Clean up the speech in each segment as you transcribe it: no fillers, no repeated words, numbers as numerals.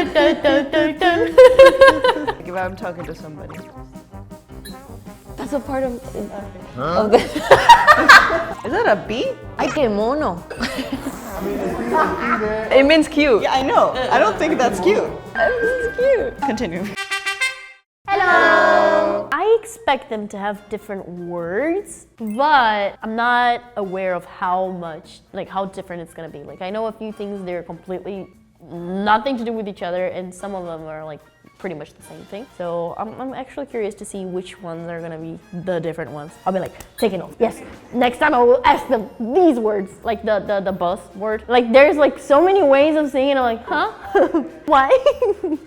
Like if I'm talking to somebody. That's a part of Huh? the. Is that a beat? Ay, qué mono. It means cute. Yeah, I know. I don't think that's cute. It's cute. Continue. Hello! I expect them to have different words, but I'm not aware of how much, like how different it's gonna be. Like I know a few things they're completely nothing to do with each other, and some of them are like pretty much the same thing. So I'm actually curious to see which ones are gonna be the different ones. I'll be like, take a note. Yes, next time I will ask them these words, like the bus word. Like there's like so many ways of saying it. I'm like, huh? Why?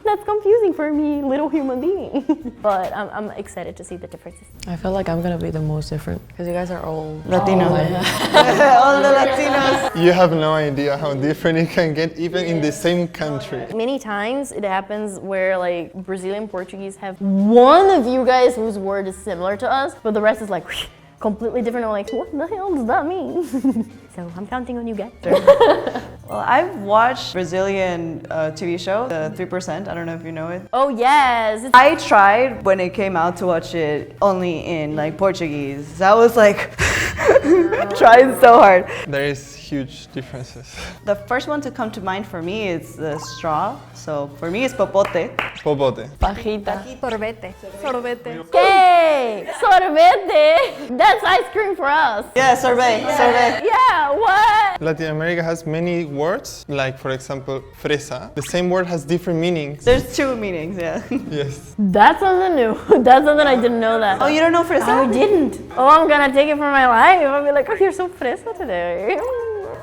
That's confusing for me, little human being. But I'm excited to see the differences. I feel like I'm gonna be the most different because you guys are all Latino. All the Latinos. You have no idea how different it can get even in the same country. Many times it happens where like Brazilian Portuguese have one of you guys whose word is similar to us, but the rest is like completely different. I'm like, what the hell does that mean? So I'm counting on you guys. Well, I've watched Brazilian TV show, the 3%. I don't know if you know it. Oh yes. I tried when it came out to watch it only in like Portuguese. I was like trying so hard. There is huge differences. The first one to come to mind for me is the straw. So for me it's popote. Popote. Pajita. Sorbete. Sorbete. Okay, sorbete. That's ice cream for us. Yeah, sorbet, sorbet. Yeah, what? Latin America has many words, like for example, fresa. The same word has different meanings. There's two meanings, yeah. Yes. That's something new. That's something I didn't know that. Oh, you don't know fresa? I didn't. Oh, I'm gonna take it for my life. I'll be like, oh, you're so fresa today.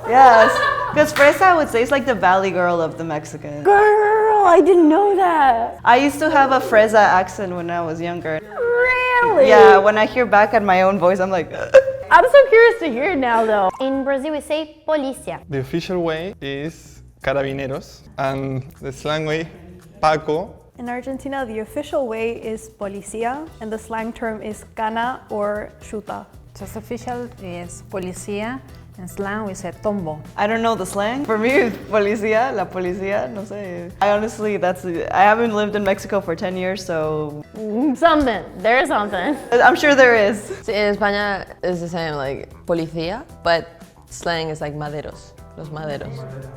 Yes, because fresa I would say is like the valley girl of the Mexicans. Girl, I didn't know that. I used to have a fresa accent when I was younger. Really? Yeah, when I hear back at my own voice, I'm like, I'm so curious to hear it now, though. In Brazil, we say polícia. The official way is carabineros, and the slang way, Paco. In Argentina, the official way is policía, and the slang term is cana or chuta. Just official is policía. In slang, we say tombo. I don't know the slang. For me, it's policía, la policía, no sé. I honestly, I haven't lived in Mexico for 10 years, so Something. There's something. I'm sure there is. In España, it's the same, like policía, but slang is like maderos. Los maderos.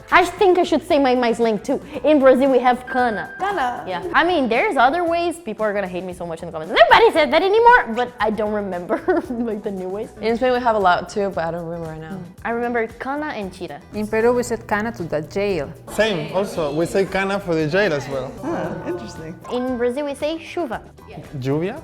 I think I should say my slang too. In Brazil, we have cana. Cana. Yeah. I mean, there's other ways. People are gonna hate me so much in the comments. Nobody says that anymore, but I don't remember like the new ways. In Spain, we have a lot too, but I don't remember right now. I remember cana and chira. In Peru, we said cana to the jail. Same, also, we say cana for the jail as well. Interesting. In Brazil, we say chuva. Lluvia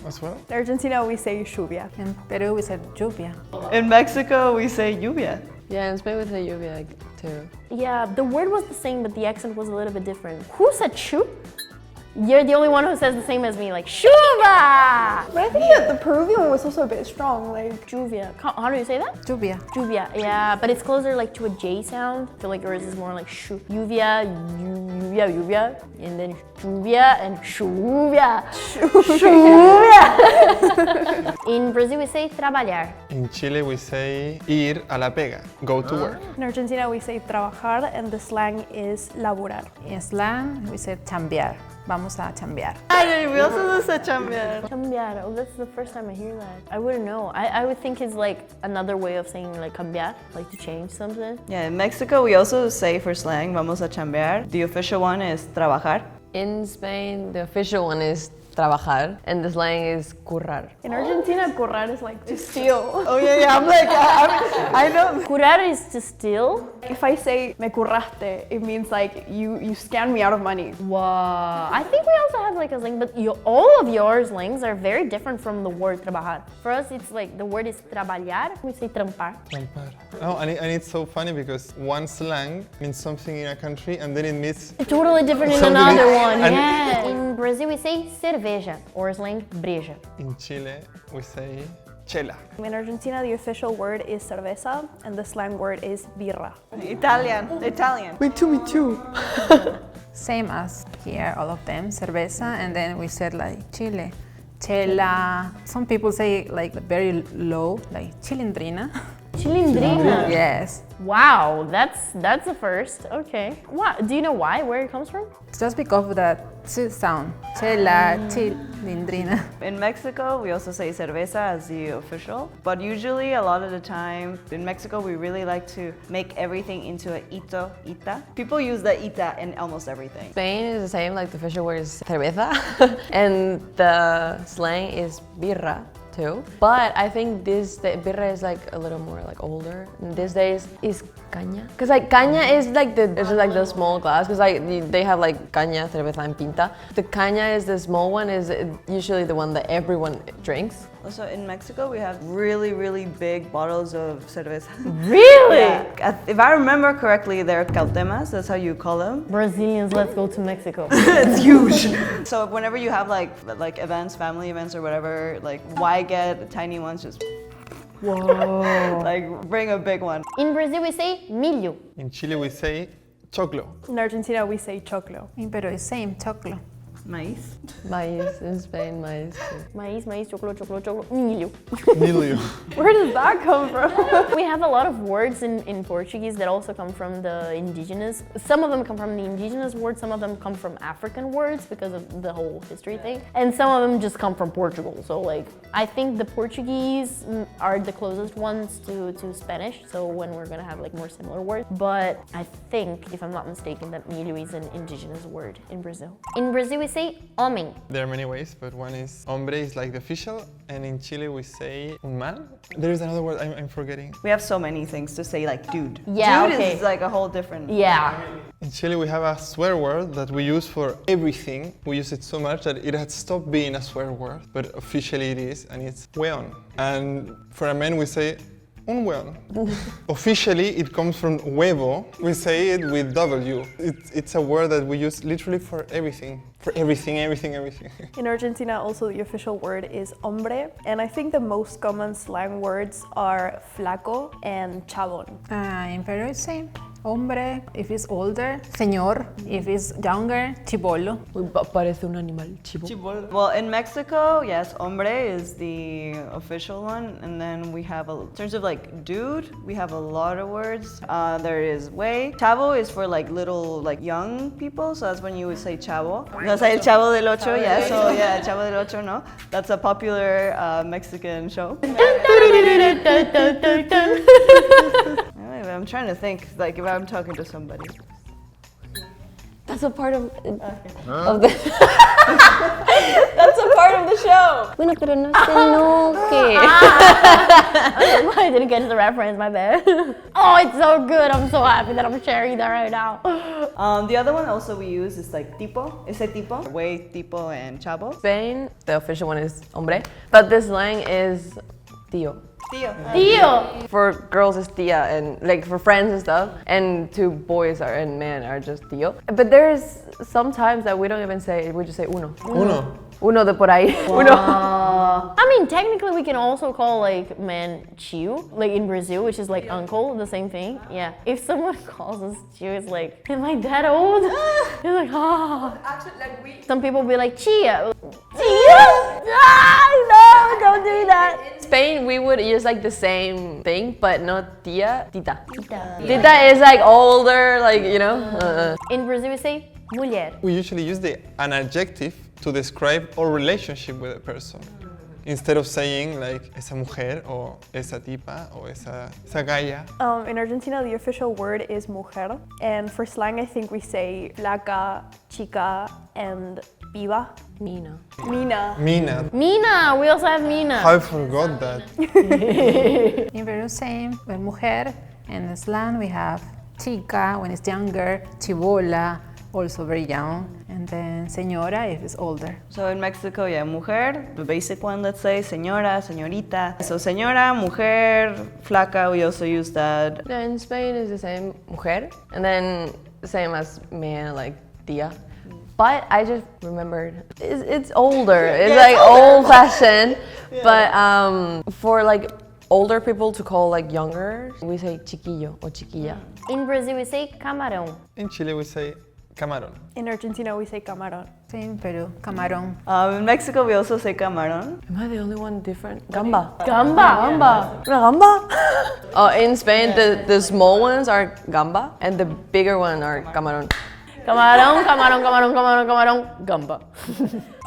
as well. In Argentina, we say lluvia. In Peru, we said lluvia. In Mexico, we say lluvia. Yeah, in Spain, we say lluvia too. Yeah, the word was the same, but the accent was a little bit different. Who said chu? You're the only one who says the same as me, like chuva! But I think that the Peruvian one was also a bit strong, like Juvia. How do you say that? Lluvia. Juvia, yeah, but it's closer like to a J sound. I feel like yours is more like shu. Lluvia, lluvia, and then juvia and chuvia. Chuvia! In Brazil, we say trabalhar. In Chile, we say ir a la pega, go to work. in Argentina we say trabajar, and the slang is laburar. In slang, we say chambear. Vamos a chambear. We also say chambear. Cambiar. Oh, that's the first time I hear that. I wouldn't know. I would think it's like another way of saying like cambiar, like to change something. Yeah, in Mexico, we also say for slang, vamos a chambear. The official one is trabajar. In Spain, the official one is trabajar, and the slang is currar. In Argentina, currar is like to steal. Oh yeah, I'm like, I know. Curar is to steal. If I say me curraste, it means like you scammed me out of money. Wow. I think we also have like a slang, but all of your slangs are very different from the word trabajar. For us, it's like the word is trabalhar. We say trampar. Trampar. Oh, and it's so funny because one slang means something in a country and then it means Totally different in Something another is- one. and- Yeah. In Brazil, we say cerveja, or slang breja. in Chile we say chela. In Argentina, the official word is cerveza, and the slang word is birra. Italian. Me too. Same as here, all of them, cerveza, and then we said like Chile, chela. Some people say like very low, like chilindrina. Chilindrina. Yes. Wow, that's a first. Okay. What? Do you know why? Where it comes from? It's just because of that ch sound. Chela, chilindrina. In Mexico, we also say cerveza as the official, but usually a lot of the time in Mexico, we really like to make everything into a ito, ita. People use the ita in almost everything. Spain is the same, like the official word is cerveza, and the slang is birra too. But I think the birra is like a little more like older. And these days is caña, because like caña is like the small glass, because like they have like caña, cerveza, and pinta. The caña is the small one, is usually the one that everyone drinks. Also in Mexico, we have really, really big bottles of cerveza. Really? Yeah. If I remember correctly, they're cautemas, that's how you call them. Brazilians, let's go to Mexico. It's huge. So whenever you have like events, family events or whatever, like why get tiny ones? Just Whoa. like bring a big one. In Brazil, we say milho. In Chile we say choclo. In Argentina, we say choclo. In Peru, it's same, choclo. Maíz. Maíz in Spain, maíz too. Maíz, maíz, choclo, choclo, choclo, milho. Milio. Where does that come from? We have a lot of words in Portuguese that also come from the indigenous. Some of them come from the indigenous words, some of them come from African words because of the whole history thing. And some of them just come from Portugal. So like, I think the Portuguese are the closest ones to Spanish. So when we're gonna have like more similar words. But I think, if I'm not mistaken, that milho is an indigenous word in Brazil. In Brazil, we say homem. There are many ways, but one is hombre is like the official, and in Chile we say un man. There is another word I'm forgetting. We have so many things to say like dude. Yeah, dude okay. is like a whole different. Yeah. In Chile we have a swear word that we use for everything. We use it so much that it had stopped being a swear word, but officially it is, and it's weón. And for a man we say un weón. Officially it comes from huevo. We say it with W. It's a word that we use literally for everything. For everything. In Argentina, also the official word is hombre, and I think the most common slang words are flaco and chabón. In Peru, it's same. Hombre, if it's older, señor, if it's younger, chibolo. Parece un animal, chivo. Well, in Mexico, yes, hombre is the official one, and then we have in terms of like dude, we have a lot of words. There is güey. Chavo is for like little, like young people, so that's when you would say chavo. No, say el Chavo del Ocho, yeah. So yeah, Chavo del Ocho, no, that's a popular Mexican show. Anyway, I'm trying to think, like if I'm talking to somebody. That's a part of the. That's a part of the show. Bueno, pero no se enoje. I didn't get the reference, my bad. Oh, it's so good. I'm so happy that I'm sharing that right now. The other one also we use is like tipo, ese tipo, güey, tipo, and chavo. Spain, the official one is hombre, but the slang is tío. Tío. For girls it's tía, and like for friends and stuff, and to boys and men are just tío. But there's sometimes that we don't even say, we just say uno. Uno de por ahí. Uno. I mean, technically we can also call like man tio, like in Brazil, which is like uncle, the same thing. Yeah. If someone calls us tio, it's like, am I that old? You're like, ah. Actually, like we. Some people be like, chia. Chia? Ah, no, don't do that. In Spain, we would use like the same thing, but not tía, tita. Tita is like older, like, you know. In Brazil, we say mulher. We usually use an adjective to describe our relationship with a person. Instead of saying like esa mujer or esa tipa or esa galla. In Argentina, the official word is mujer, and for slang, I think we say flaca, chica, and piba. Mina. Mina. Mina, we also have Mina. I forgot that. In Peru, same. We're mujer. In the slang, we have chica when it's younger, chibola, also very young, and then señora if it's older. So in Mexico, yeah, mujer, the basic one, let's say, señora, señorita. So señora, mujer, flaca, we also use that. Yeah, in Spain is the same, mujer, and then the same as man, like tía. But I just remembered, it's older. It's like old-fashioned. Yeah. But for like older people to call like younger, we say chiquillo or chiquilla. In Brazil, we say camarão. In Chile we say Camarón. In Argentina, we say camarón. Same Peru, camarón. In Mexico, we also say camaron. Am I the only one different? Gamba. Gamba. Gamba? Oh, in Spain, the small ones are gamba and the bigger one are camarón. Camarón, camarón, camarón, camarón, camarón, gamba.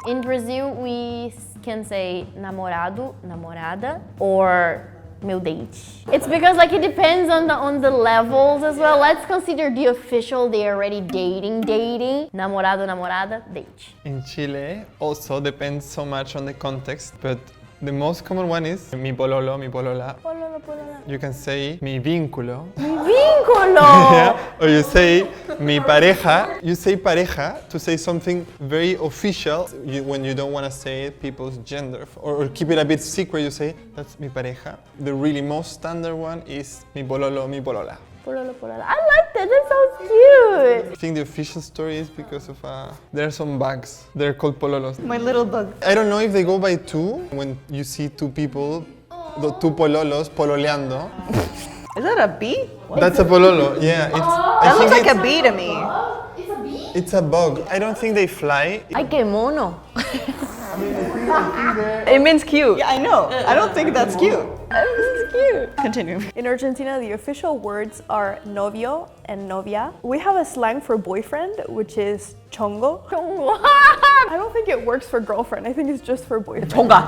In Brazil, we can say namorado, namorada, or meu date. It's because like it depends on the levels as well. Let's consider the official, they are already dating. Namorado, namorada, date. In Chile, also depends so much on the context, but the most common one is mi pololo, mi polola. Pololo, polola. You can say mi vínculo. Vínculo! Or you say mi pareja. You say pareja to say something very official. When you don't want to say people's gender or keep it a bit secret, you say that's mi pareja. The really most standard one is mi pololo, mi polola. Pololo, polola. I like that, that sounds cute. I think the official story is because of there are some bugs. They're called pololos. My little bug. I don't know if they go by two. When you see two people, the two pololos pololeando. Is that a bee? That's a pololo. Yeah, That looks like a bee to me. It's a bug. I don't think they fly. Ay, qué mono. It means cute. Yeah, I know. I don't think that's cute. It's cute. Continue. In Argentina, the official words are novio and novia. We have a slang for boyfriend, which is chongo. I don't think it works for girlfriend. I think it's just for boyfriend. Chonga.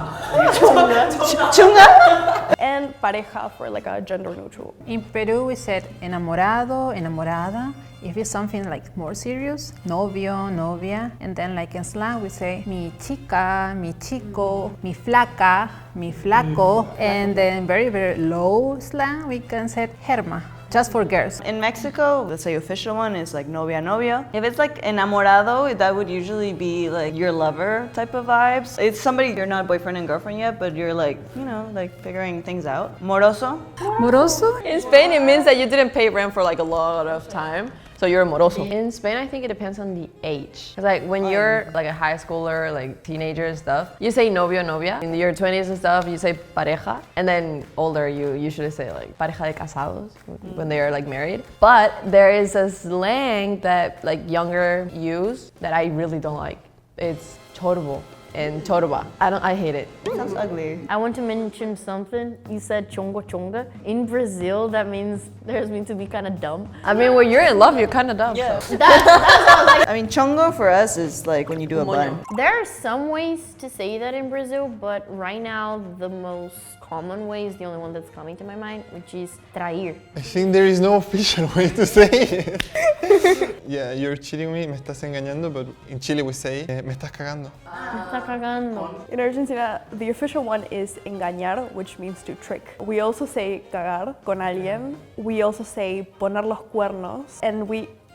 Chunga. And pareja for like a gender neutral. In Peru, we said enamorado, enamorada. If it's something like more serious, novio, novia. And then like in slang, we say mi chica, mi chico, mi flaca, mi flaco. And then very, very low slang, we can say germa, just for girls. In Mexico, let's say official one is like novia, novia. If it's like enamorado, that would usually be like your lover type of vibes. It's somebody you're not boyfriend and girlfriend yet, but you're like, you know, like figuring things out. Moroso. Moroso? In Spain, it means that you didn't pay rent for like a lot of time. So you're a moroso. In Spain, I think it depends on the age. Cause like when you're like a high schooler, like teenager and stuff, you say novio, novia. In your 20s and stuff, you say pareja. And then older, you usually say like pareja de casados when they are like married. But there is a slang that like younger use that I really don't like. It's chorbo and chorba. I hate it. Sounds ugly. I want to mention something. You said chongo chonga. In Brazil, that means there's meant to be kind of dumb. I mean, when you're in love, you're kind of dumb. Yeah. So. I mean, chongo for us is like when you do a bun. There are some ways to say that in Brazil, but right now the most common way is the only one that's coming to my mind, which is trair. I think there is no official way to say it. Yeah, you're cheating me, me estás engañando, but in Chile we say, me estás cagando. Me está cagando. In Argentina, the official one is engañar, which means to trick. We also say cagar con alguien. We also say poner los cuernos. And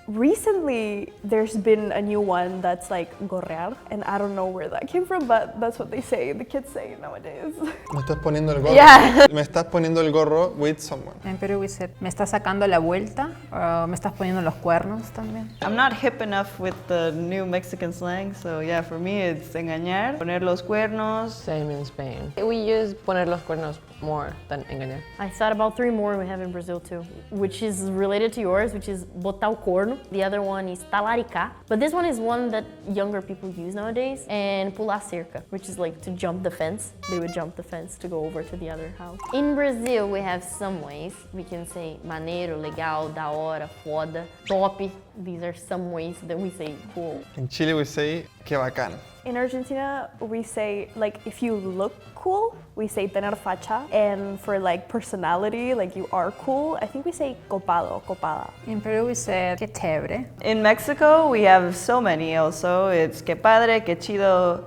recently, there's been a new one that's like gorrear, and I don't know where that came from, but that's what they say, the kids say nowadays. Me estás poniendo el gorro. Yeah. Me estás poniendo el gorro with someone. En Peru, we said me estás sacando la vuelta, o me estás poniendo los cuernos también. I'm not hip enough with the new Mexican slang, so yeah, for me it's engañar, poner los cuernos. Same in Spain. We use poner los cuernos more than engañar. I thought about 3 more we have in Brazil too, which is related to yours, which is botar o corno. The other one is talaricar, but this one is one that younger people use nowadays, and pular cerca, which is like to jump the fence. They would jump the fence to go over to the other house. In Brazil, we have some ways. We can say maneiro, legal, da hora, foda, top. These are some ways that we say cool. In Chile we say, que bacán. In Argentina, we say, like, if you look cool, we say tener facha. And for like personality, like you are cool, I think we say copado, copada. In Peru, we said que chévere. In Mexico, we have so many also. It's que padre, que chido.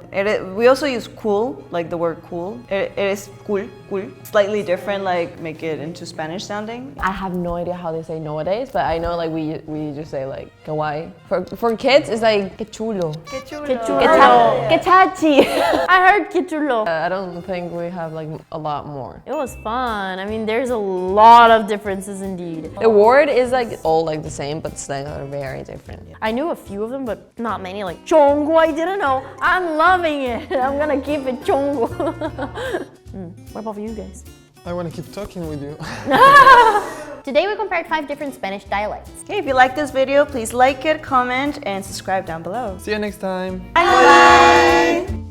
We also use cool, like the word cool. Eres cool, cool. Slightly different, like make it into Spanish sounding. I have no idea how they say nowadays, but I know like we just say like kawaii. For kids, it's like que chulo. Que chulo. Que chulo. Que chachi. I heard que chulo. I don't think we have like a lot more. It was fun. I mean, there's a lot of differences indeed. The word is like all like the same, but slangs are very different. I knew a few of them, but not many. Like chongo, I didn't know. I'm loving it. I'm gonna keep it chongo. What about you guys? I want to keep talking with you. Today we compared 5 different Spanish dialects. Okay, if you like this video, please like it, comment, and subscribe down below. See you next time. Bye!